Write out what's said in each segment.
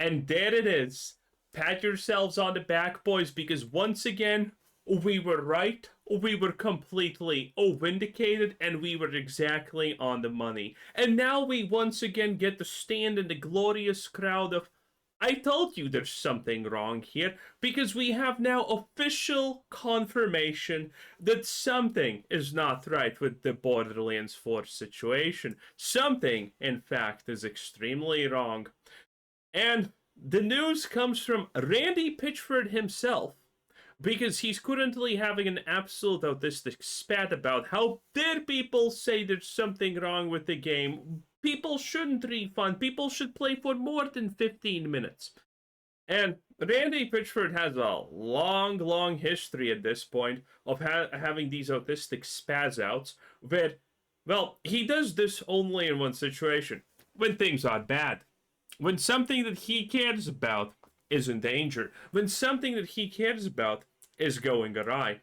And there it is. Pat yourselves on the back, boys, because once again, we were right, we were completely vindicated, and we were exactly on the money. And now we once again get to stand in the glorious crowd of, I told you there's something wrong here, because we have now official confirmation that something is not right with the Borderlands 4 situation. Something, in fact, is extremely wrong. And the news comes from Randy Pitchford himself, because he's currently having an absolute autistic spat about how dare people say there's something wrong with the game. People shouldn't refund. People should play for more than 15 minutes. And Randy Pitchford has a long history at this point of having these autistic spaz outs where, well, he does this only in one situation: when things are bad. When something that he cares about is in danger. When something that he cares about is going awry.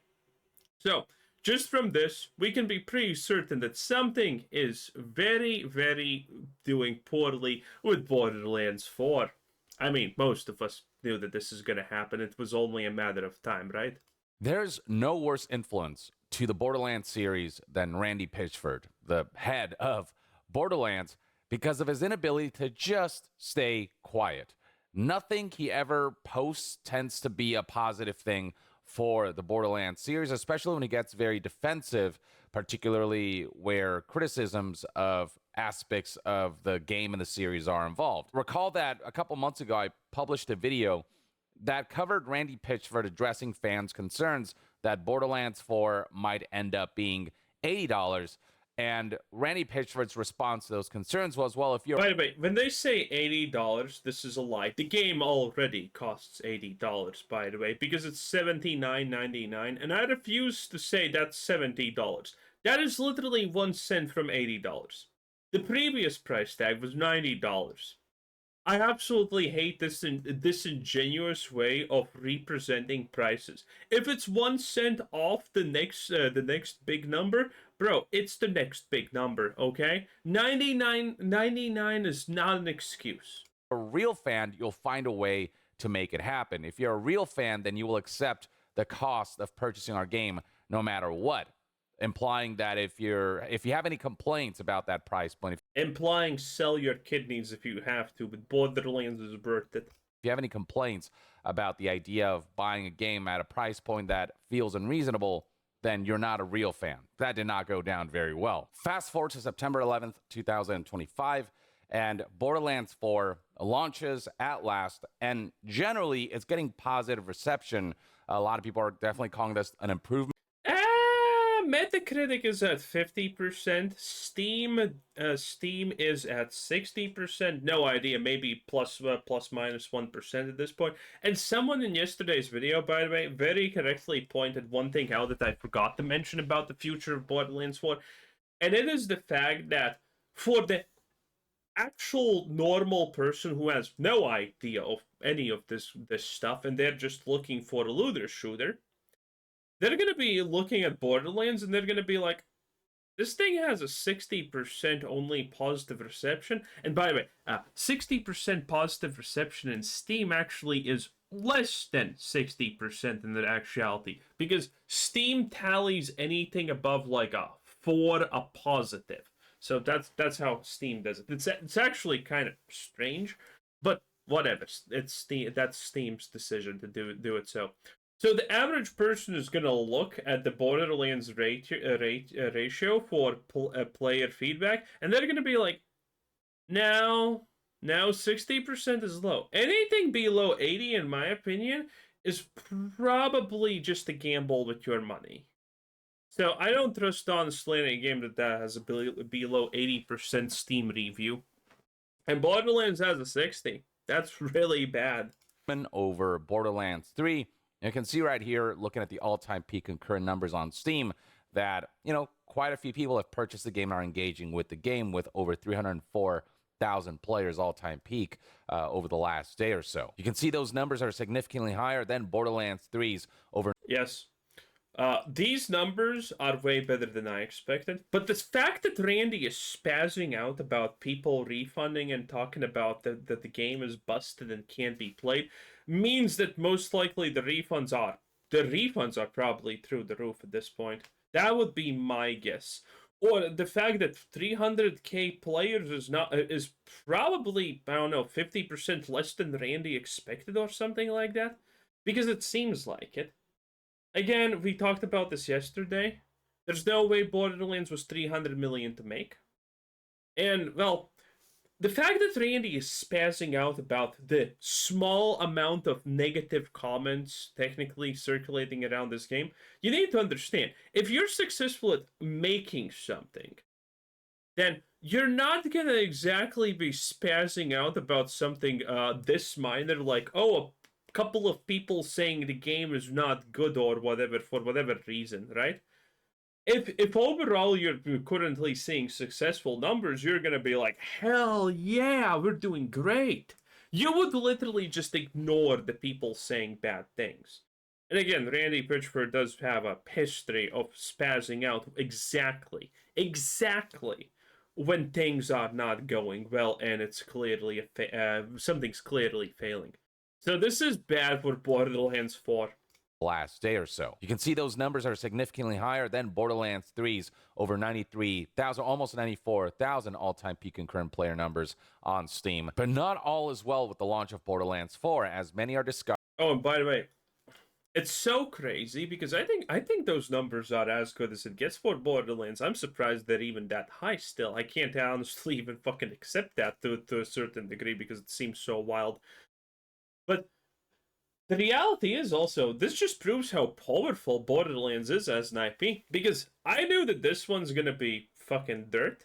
So, just from this, we can be pretty certain that something is very doing poorly with Borderlands 4. I mean, most of us knew that this is going to happen. It was only a matter of time, right? There's no worse influence to the Borderlands series than Randy Pitchford, the head of Borderlands, because of his inability to just stay quiet. Nothing he ever posts tends to be a positive thing for the Borderlands series, especially when he gets very defensive, particularly where criticisms of aspects of the game and the series are involved. Recall that a couple months ago, I published a video that covered Randy Pitchford addressing fans' concerns that Borderlands 4 might end up being $80. And Randy Pitchford's response to those concerns was, well, if you're... By the way, when they say $80, this is a lie. The game already costs $80, by the way, because it's $79.99, and I refuse to say that's $70. That is literally 1 cent from $80. The previous price tag was $90. I absolutely hate this disingenuous way of representing prices. If it's 1 cent off the next big number, bro, it's the next big number, okay? 99 is not an excuse. A real fan, you'll find a way to make it happen. If you're a real fan, then you will accept the cost of purchasing our game no matter what. Implying that if you have any complaints about that price point, implying sell your kidneys if you have to, but Borderlands is worth it. If you have any complaints about the idea of buying a game at a price point that feels unreasonable, then you're not a real fan. That did not go down very well. Fast forward to September 11th, 2025, and Borderlands 4 launches at last, and generally it's getting positive reception. A lot of people are definitely calling this an improvement. Metacritic is at 50%. Steam is at 60%. No idea, maybe plus minus 1% at this point. And someone in yesterday's video, by the way, very correctly pointed one thing out that I forgot to mention about the future of Borderlands 4, and it is the fact that for the actual normal person who has no idea of any of this stuff, and they're just looking for a looter shooter, they're going to be looking at Borderlands and they're going to be like, this thing has a 60% only positive reception. And by the way, 60% positive reception in Steam actually is less than 60% in the actuality, because Steam tallies anything above like a 4 a positive. So that's how Steam does it. It's actually kind of strange, but whatever. That's Steam's decision to do it so. So the average person is going to look at the Borderlands ratio for player feedback, and they're going to be like, now 60% is low. Anything below 80, in my opinion, is probably just a gamble with your money. So I don't trust honestly any game that has a below 80% Steam review. And Borderlands has a 60. That's really bad. Over Borderlands 3. You can see right here, looking at the all-time peak concurrent numbers on Steam, that, quite a few people have purchased the game and are engaging with the game, with over 304,000 players all-time peak over the last day or so. You can see those numbers are significantly higher than Borderlands 3's over. Yes. These numbers are way better than I expected, but the fact that Randy is spazzing out about people refunding and talking about that the game is busted and can't be played means that most likely the refunds are probably through the roof at this point. That would be my guess. Or the fact that 300k players is probably, I don't know, 50% less than Randy expected or something like that, because it seems like it. Again, we talked about this yesterday. There's no way Borderlands was 300 million to make. And, well, the fact that Randy is spazzing out about the small amount of negative comments technically circulating around this game, you need to understand, if you're successful at making something, then you're not gonna exactly be spazzing out about something this minor, like, oh, a couple of people saying the game is not good or whatever for whatever reason, right? If overall you're currently seeing successful numbers, you're gonna be like, hell yeah, we're doing great. You would literally just ignore the people saying bad things. And again, Randy Pitchford does have a history of spazzing out exactly when things are not going well and it's clearly something's clearly failing. So this is bad for Borderlands 4. Last day or so. You can see those numbers are significantly higher than Borderlands 3's over 93,000, almost 94,000 all-time peak concurrent player numbers on Steam. But not all is well with the launch of Borderlands 4, as many are discussing. Oh, and by the way, it's so crazy because I think those numbers are as good as it gets for Borderlands. I'm surprised they're even that high still. I can't honestly even fucking accept that to a certain degree because it seems so wild. But the reality is also, this just proves how powerful Borderlands is as an IP, because I knew that this one's gonna be fucking dirt,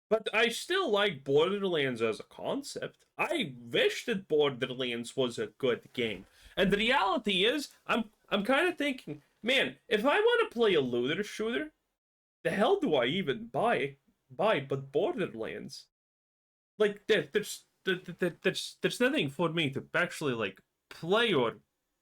but I still like Borderlands as a concept. I wish that Borderlands was a good game. And the reality is, I'm kind of thinking, man, if I want to play a looter shooter, the hell do I even buy but Borderlands? Like, there's nothing for me to actually, like, play or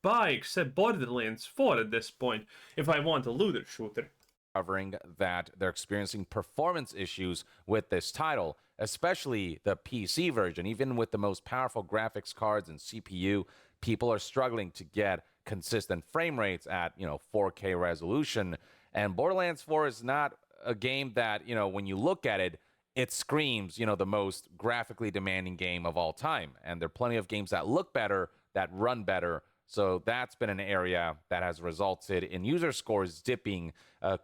buy except Borderlands 4 at this point if I want a looter shooter. Covering that they're experiencing performance issues with this title, especially the PC version. Even with the most powerful graphics cards and CPU, people are struggling to get consistent frame rates at 4K resolution. And Borderlands 4 is not a game that, when you look at it, it screams, the most graphically demanding game of all time. And there are plenty of games that look better, that run better. So that's been an area that has resulted in user scores dipping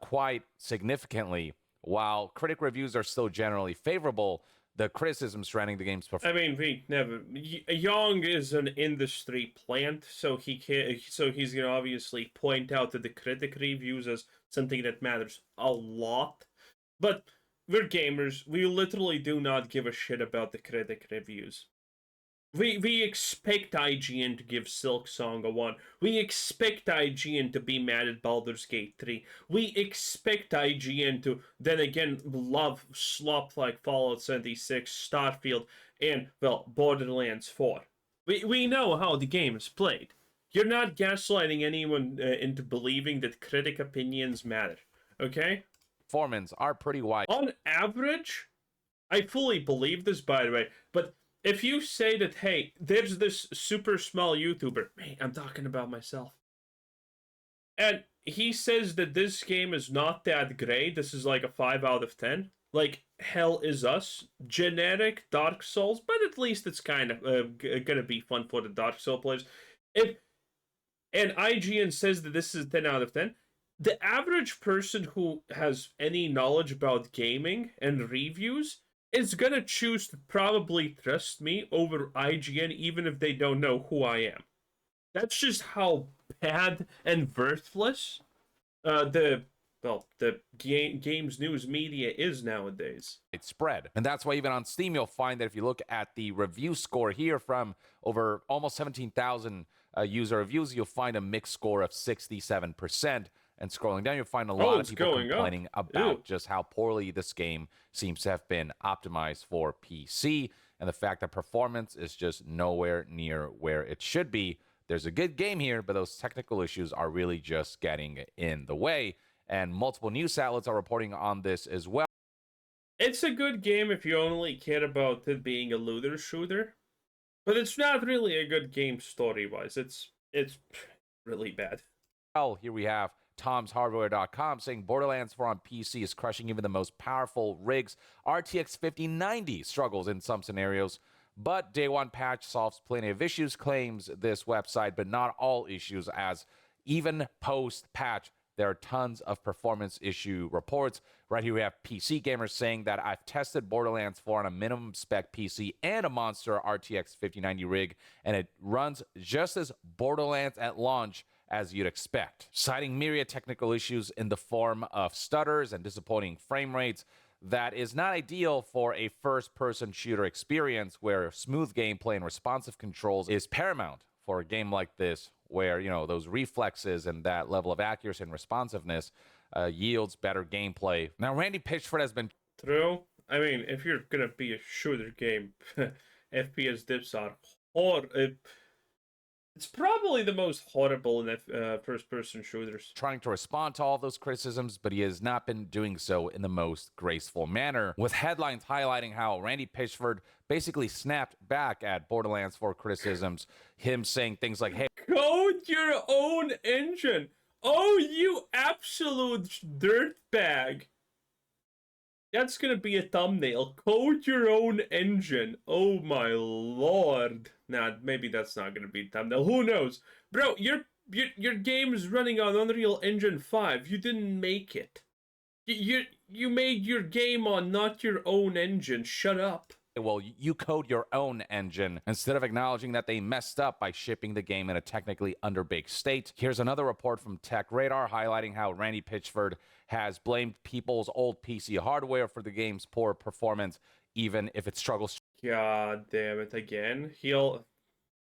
quite significantly. While critic reviews are still generally favorable, the criticism surrounding the game's performance. I mean, Young is an industry plant, so he's gonna obviously point out that the critic reviews as something that matters a lot. But we're gamers. We literally do not give a shit about the critic reviews. We expect IGN to give Silksong a 1. We expect IGN to be mad at Baldur's Gate 3. We expect IGN to then again love slop like Fallout 76, Starfield, and, well, Borderlands 4. We know how the game is played. You're not gaslighting anyone into believing that critic opinions matter, okay? Performance are pretty wide. On average, I fully believe this, by the way, but if you say that, hey, there's this super small YouTuber, man, I'm talking about myself, and he says that this game is not that great, this is like a 5 out of 10, like Hell Is Us, generic Dark Souls, but at least it's kind of gonna be fun for the Dark Souls players. And IGN says that this is 10 out of 10, the average person who has any knowledge about gaming and reviews is gonna choose to probably trust me over IGN even if they don't know who I am. That's just how bad and worthless the games news media is nowadays. It's spread. And that's why even on Steam, you'll find that if you look at the review score here from over almost 17,000 user reviews, you'll find a mixed score of 67%. And scrolling down, you'll find a lot of people complaining about just how poorly this game seems to have been optimized for PC, and the fact that performance is just nowhere near where it should be. there's a good game here, but those technical issues are really just getting in the way. And multiple news outlets are reporting on this as well. It's a good game if you only care about it being a looter shooter, but it's not really a good game story-wise. It's really bad. Well, here we have Tom'sHardware.com saying Borderlands 4 on PC is crushing even the most powerful rigs. RTX 5090 struggles in some scenarios, but day one patch solves plenty of issues, claims this website, but not all issues, as even post-patch, there are tons of performance issue reports. Right here we have PC gamers saying that I've tested Borderlands 4 on a minimum spec PC and a monster RTX 5090 rig, and it runs just as Borderlands at launch as you'd expect, citing myriad technical issues in the form of stutters and disappointing frame rates. That is not ideal for a first-person shooter experience where smooth gameplay and responsive controls is paramount for a game like this, where, you know, those reflexes and that level of accuracy and responsiveness yields better gameplay. Now, Randy Pitchford has been True. I mean, if you're gonna be a shooter game, FPS dips are horrible. It's probably the most horrible in first-person shooters. trying to respond to all those criticisms, but he has not been doing so in the most graceful manner, with headlines highlighting how Randy Pitchford basically snapped back at Borderlands 4 criticisms, him saying things like, hey, Code your own engine. Oh, you absolute dirtbag. That's gonna be a thumbnail. Code your own engine. Oh my lord. Nah, maybe that's not gonna be a thumbnail. Who knows? Bro, your game is running on Unreal Engine 5. You didn't make it. You made your game on not your own engine. Shut up. well, you code your own engine, instead of acknowledging that they messed up by shipping the game in a technically underbaked state. Here's another report from Tech Radar highlighting how Randy Pitchford has blamed people's old PC hardware for the game's poor performance, even if it struggles God damn it again. He'll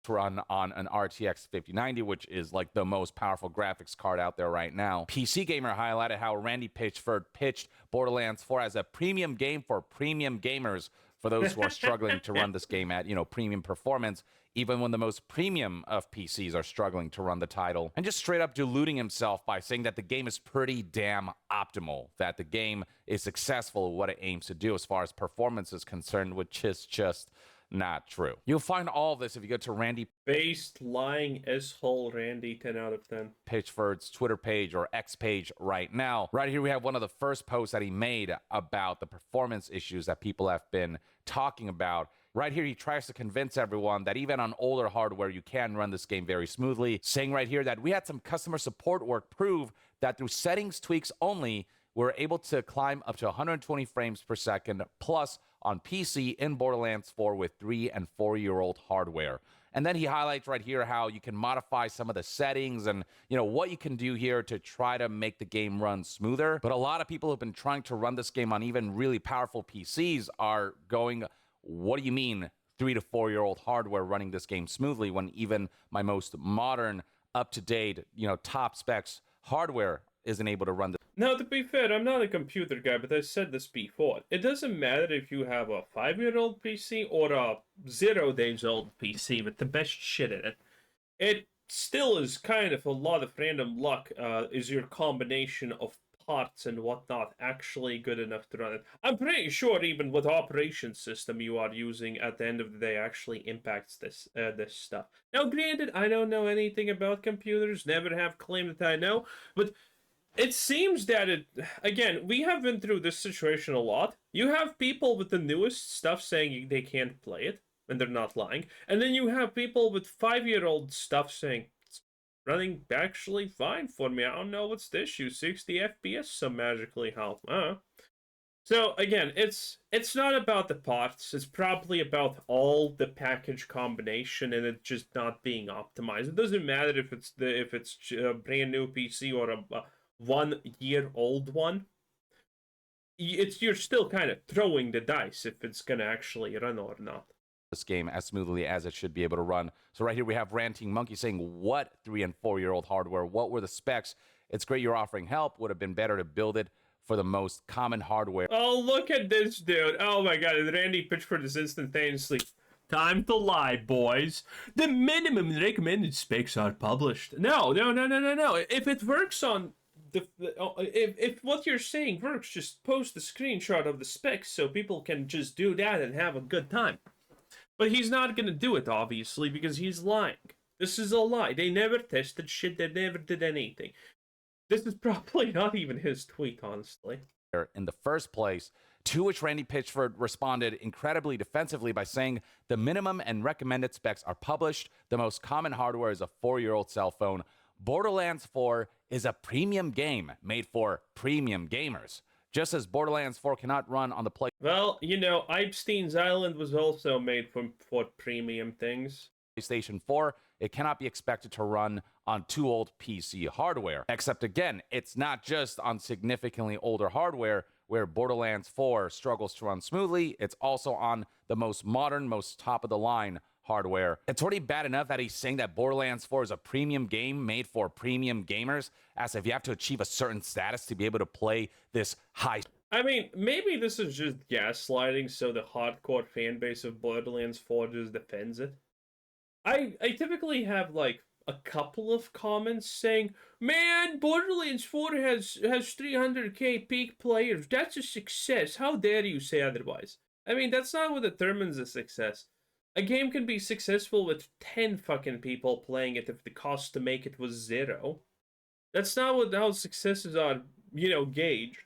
to run on an RTX 5090, which is like the most powerful graphics card out there right now. PC Gamer highlighted how Randy Pitchford pitched Borderlands 4 as a premium game for premium gamers, for those who are struggling to run this game at, you know, premium performance, even when the most premium of PCs are struggling to run the title. And just straight up deluding himself by saying that the game is pretty damn optimal, that the game is successful at what it aims to do as far as performance is concerned, which is just not true. You'll find all of this if you go to Randy based lying asshole Randy 10 out of 10. Pitchford's Twitter page or X page right now. Right here we have one of the first posts that he made about the performance issues that people have been talking about. Right here he tries to convince everyone that even on older hardware you can run this game very smoothly, saying right here that we had some customer support work prove that through settings tweaks only, we're able to climb up to 120 frames per second plus on PC in Borderlands 4 with 3- and 4-year-old hardware. And then he highlights right here how you can modify some of the settings and, you know, what you can do here to try to make the game run smoother. But a lot of people who've been trying to run this game on even really powerful PCs are going, what do you mean 3- to 4-year-old hardware running this game smoothly when even my most modern, up-to-date, you know, top specs hardware isn't able to run this? Now, to be fair, I'm not a computer guy, but I said this before. It doesn't matter if you have a 5-year-old PC or a 0 days old PC with the best shit in it. It still is kind of a lot of random luck. Is your combination of parts and whatnot actually good enough to run it? I'm pretty sure even what operation system you are using at the end of the day actually impacts this stuff. Now, granted, I don't know anything about computers, never have claimed that I know, but it seems that again, we have been through this situation a lot. You have people with the newest stuff saying they can't play it, and they're not lying. And then you have people with 5-year-old stuff saying, it's running actually fine for me. I don't know what's the issue. 60 FPS some magically how. So again, it's not about the parts. It's probably about all the package combination and it just not being optimized. It doesn't matter if it's a brand new PC or a 1-year-old one. You're still kind of throwing the dice if it's gonna actually run or not. This game as smoothly as it should be able to run. So right here we have Ranting Monkey saying, what 3- and 4-year-old hardware? What were the specs? It's great you're offering help. Would have been better to build it for the most common hardware. Oh, look at this dude. Oh my god, Randy Pitchford is instantaneously Time to lie, boys. The minimum recommended specs are published. No. If it works on if what you're saying works, just post a screenshot of the specs so people can just do that and have a good time. But he's not gonna do it, obviously, because he's lying. This is a lie. They never tested shit. They never did anything. This is probably not even his tweet, honestly. In the first place, to which Randy Pitchford responded incredibly defensively by saying the minimum and recommended specs are published. The most common hardware is a 4-year-old cell phone. Borderlands 4 is a premium game made for premium gamers. Just as Borderlands 4 cannot run on the play. Well, you know, Epstein's Island was also made for premium things. PlayStation 4, it cannot be expected to run on too old PC hardware. Except again, it's not just on significantly older hardware where Borderlands 4 struggles to run smoothly, it's also on the most modern, most top-of-the-line hardware. It's already bad enough that he's saying that Borderlands 4 is a premium game made for premium gamers, as if you have to achieve a certain status to be able to play this high. I mean, maybe this is just gaslighting so the hardcore fan base of Borderlands 4 just defends it. I typically have, like, a couple of comments saying, man, Borderlands 4 has 300k peak players. That's a success. How dare you say otherwise? I mean, that's not what determines a success. A game can be successful with 10 fucking people playing it if the cost to make it was 0. That's not how successes are, you know, gauged.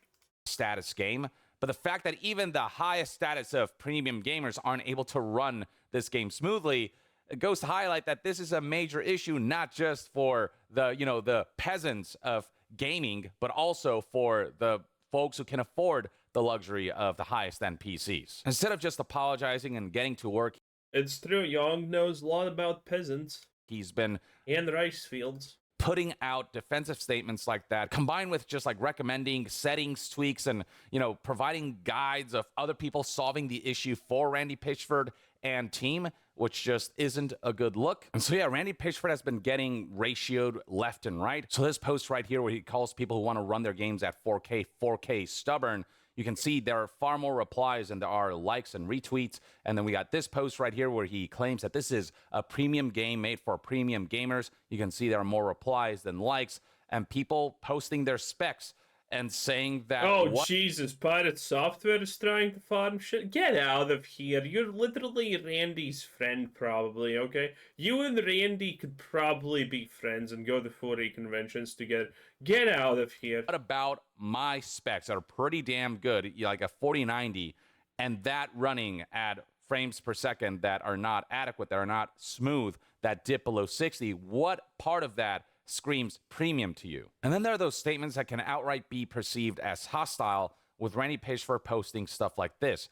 Status game. But the fact that even the highest status of premium gamers aren't able to run this game smoothly, it goes to highlight that this is a major issue, not just for the, you know, the peasants of gaming, but also for the folks who can afford the luxury of the highest end PCs. Instead of just apologizing and getting to work, it's true, Young knows a lot about peasants. He's been and rice fields. Putting out defensive statements like that, combined with just like recommending settings tweaks and, you know, providing guides of other people solving the issue for Randy Pitchford and team, which just isn't a good look. And so yeah, Randy Pitchford has been getting ratioed left and right. So this post right here where he calls people who want to run their games at 4K stubborn, you can see there are far more replies than there are likes and retweets. And then we got this post right here where he claims that this is a premium game made for premium gamers. You can see there are more replies than likes, and people posting their specs and saying that, oh, Jesus, Pirate Software is trying to farm shit? Get out of here. You're literally Randy's friend, probably, okay? You and Randy could probably be friends and go to 4A conventions together. Get out of here. What about my specs that are pretty damn good, like a 4090, and that running at frames per second that are not adequate, that are not smooth, that dip below 60? What part of that screams premium to you? And then there are those statements that can outright be perceived as hostile, with Randy Pitchford posting stuff like this.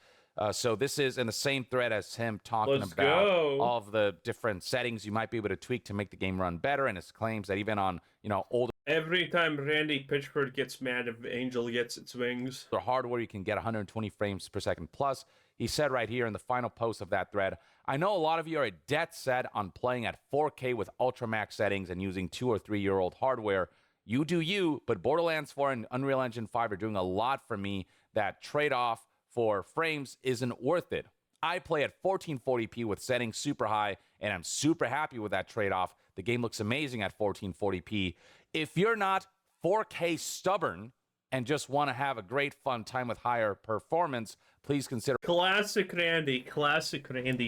So this is in the same thread as him talking about all of the different settings you might be able to tweak to make the game run better, and his claims that even on, you know, older... Every time Randy Pitchford gets mad if Angel gets its wings, the hardware, you can get 120 frames per second plus. He said right here in the final post of that thread, I know a lot of you are dead set on playing at 4K with ultramax settings and using 2 or 3 year old hardware. You do you, but Borderlands 4 and Unreal Engine 5 are doing a lot for me. That trade-off for frames isn't worth it. I play at 1440p with settings super high, and I'm super happy with that trade-off. The game looks amazing at 1440p. If you're not 4K stubborn and just want to have a great fun time with higher performance, please consider... Classic Randy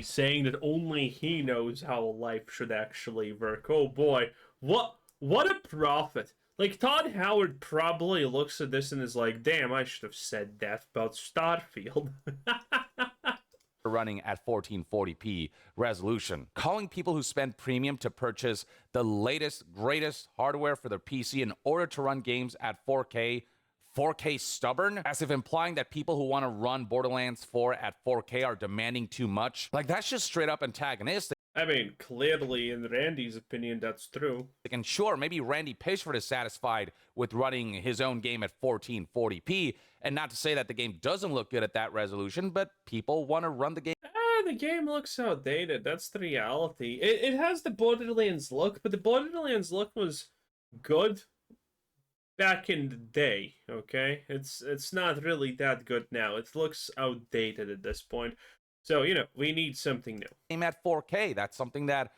saying that only he knows how life should actually work. Oh boy, what a prophet. Like, Todd Howard probably looks at this and is like, damn, I should have said that about Starfield. Running at 1440p resolution. Calling people who spend premium to purchase the latest, greatest hardware for their PC in order to run games at 4K stubborn, as if implying that people who want to run Borderlands 4 at 4K are demanding too much. Like, that's just straight up antagonistic. I mean, clearly, in Randy's opinion, that's true. And sure, maybe Randy Pitchford is satisfied with running his own game at 1440p, and not to say that the game doesn't look good at that resolution, but people want to run the game. The game looks outdated. That's the reality. It has the Borderlands look, but the Borderlands look was good back in the day, okay? It's not really that good now. It looks outdated at this point. So, we need something new. Game at 4K. That's something that,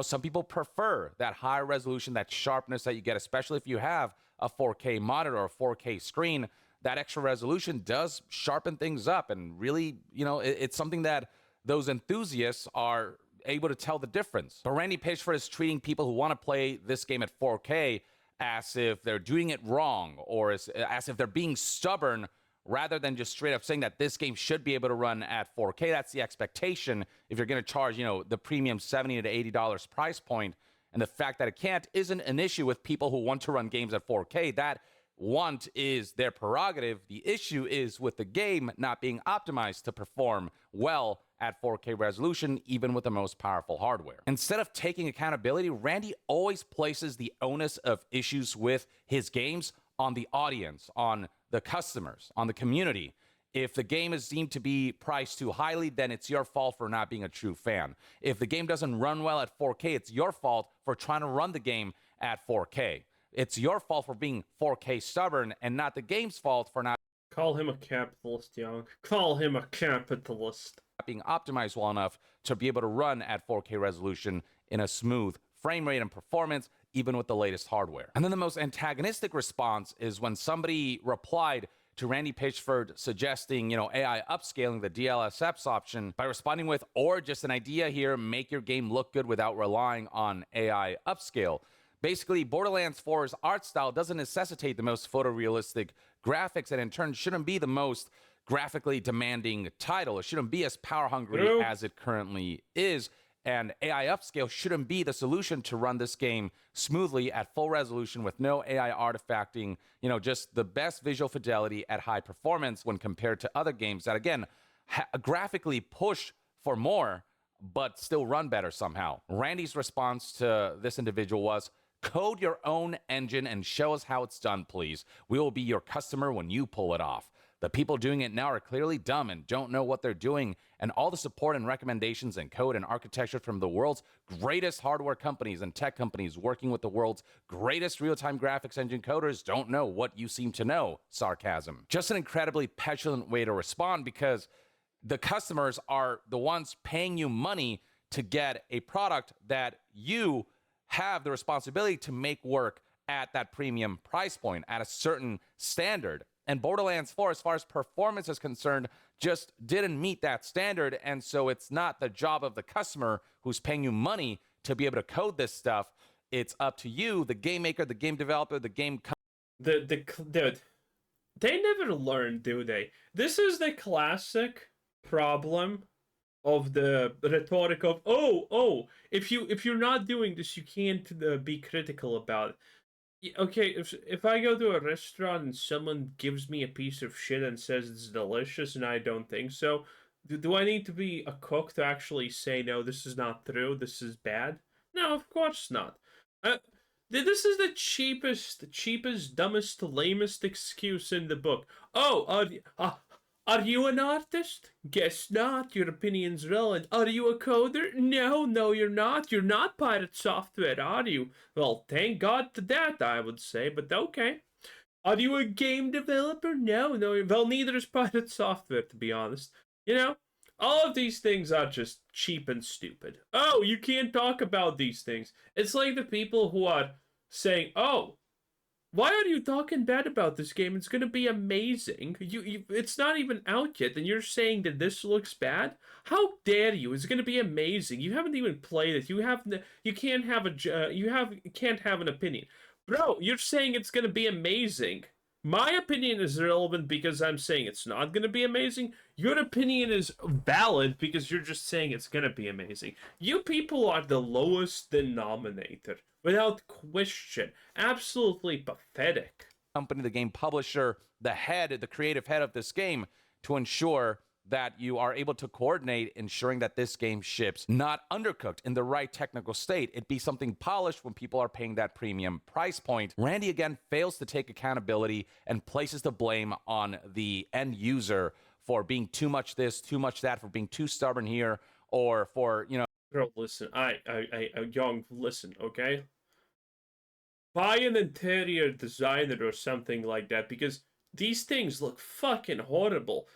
some people prefer, that higher resolution, that sharpness that you get, especially if you have a 4K monitor or a 4K screen. That extra resolution does sharpen things up, and really, it's something that those enthusiasts are able to tell the difference. But Randy Pitchford is treating people who want to play this game at 4K as if they're doing it wrong, or as if they're being stubborn, rather than just straight up saying that this game should be able to run at 4K. That's the expectation if you're going to charge, the premium $70 to $80 price point. And the fact that it can't isn't an issue with people who want to run games at 4K. That want is their prerogative. The issue is with the game not being optimized to perform well at 4K resolution, even with the most powerful hardware. Instead of taking accountability, Randy always places the onus of issues with his games on the audience, on the customers, on the community. If the game is deemed to be priced too highly, then it's your fault for not being a true fan. If the game doesn't run well at 4K, it's your fault for trying to run the game at 4K. It's your fault for being 4K stubborn, and not the game's fault for not Call him a capitalist, young. Call him a capitalist. being optimized well enough to be able to run at 4K resolution in a smooth frame rate and performance, even with the latest hardware. And then the most antagonistic response is when somebody replied to Randy Pitchford suggesting, AI upscaling the DLSS option by responding with, or just an idea here, make your game look good without relying on AI upscale. Basically, Borderlands 4's art style doesn't necessitate the most photorealistic graphics, and in turn shouldn't be the most graphically demanding title. It shouldn't be as power hungry as it currently is. And AI upscale shouldn't be the solution to run this game smoothly at full resolution with no AI artifacting, just the best visual fidelity at high performance when compared to other games that, again, graphically push for more, but still run better somehow. Randy's response to this individual was, code your own engine and show us how it's done, please. We will be your customer when you pull it off. The people doing it now are clearly dumb and don't know what they're doing, and all the support and recommendations and code and architecture from the world's greatest hardware companies and tech companies working with the world's greatest real-time graphics engine coders don't know what you seem to know. Sarcasm. Just an incredibly petulant way to respond, because the customers are the ones paying you money to get a product that you have the responsibility to make work at that premium price point, at a certain standard. And Borderlands 4, as far as performance is concerned, just didn't meet that standard. And so it's not the job of the customer who's paying you money to be able to code this stuff. It's up to you, the game maker, the game developer, the game Dude, they never learn, do they? This is the classic problem of the rhetoric of, if you're not doing this, you can't be critical about it. Okay, if I go to a restaurant and someone gives me a piece of shit and says it's delicious and I don't think so, do I need to be a cook to actually say, no, this is not true, this is bad? No, of course not. This is the cheapest, dumbest, lamest excuse in the book. Are you an artist? Guess not. Your opinion's relevant. Are you a coder? No, you're not. You're not Pirate Software, are you? Well, thank God to that, I would say, but okay. Are you a game developer? No. Well, neither is Pirate Software, to be honest. All of these things are just cheap and stupid. Oh, you can't talk about these things. It's like the people who are saying, why are you talking bad about this game? It's gonna be amazing. It's not even out yet, and you're saying that this looks bad? How dare you? It's gonna be amazing. You haven't even played it. You can't have an opinion, bro. You're saying it's gonna be amazing. My opinion is irrelevant because I'm saying it's not gonna be amazing. Your opinion is valid because you're just saying it's gonna be amazing. You people are the lowest denominator. Without question. Absolutely pathetic. Company, the game publisher, the creative head of this game, to ensure that you are able to coordinate, ensuring that this game ships not undercooked, in the right technical state. It be something polished when people are paying that premium price point. Randy, again, fails to take accountability and places the blame on the end user for being too much this, too much that, for being too stubborn here, or for, Bro, listen, Young, listen, okay? Buy an interior designer or something like that, because these things look fucking horrible.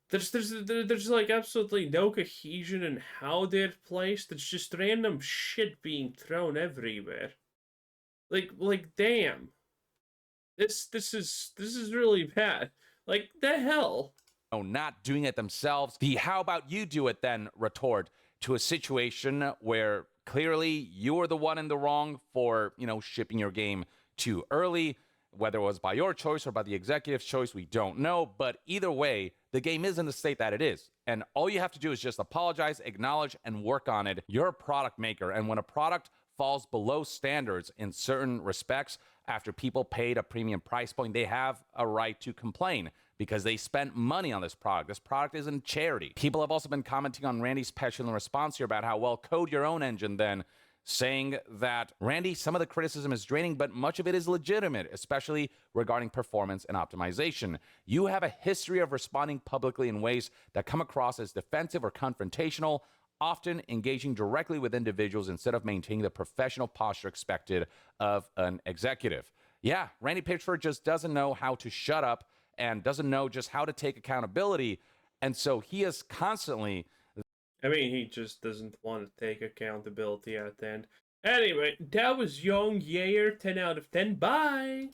There's like absolutely no cohesion in how they're placed. It's just random shit being thrown everywhere. Like damn. This is really bad. Like the hell. Not doing it themselves. The how about you do it then retort to a situation where clearly you're the one in the wrong for, shipping your game too early, whether it was by your choice or by the executive's choice, we don't know. But either way, the game is in the state that it is. And all you have to do is just apologize, acknowledge, and work on it. You're a product maker. And when a product falls below standards in certain respects, after people paid a premium price point, they have a right to complain because they spent money on this product. This product isn't charity. People have also been commenting on Randy's petulant response here about how, well, code your own engine then, saying that, Randy, some of the criticism is draining, but much of it is legitimate, especially regarding performance and optimization. You have a history of responding publicly in ways that come across as defensive or confrontational, often engaging directly with individuals instead of maintaining the professional posture expected of an executive. Yeah, Randy Pitchford just doesn't know how to shut up and doesn't know just how to take accountability. And so he is constantly... I mean, he just doesn't want to take accountability at the end. Anyway, that was Young Yair, 10 out of 10. Bye!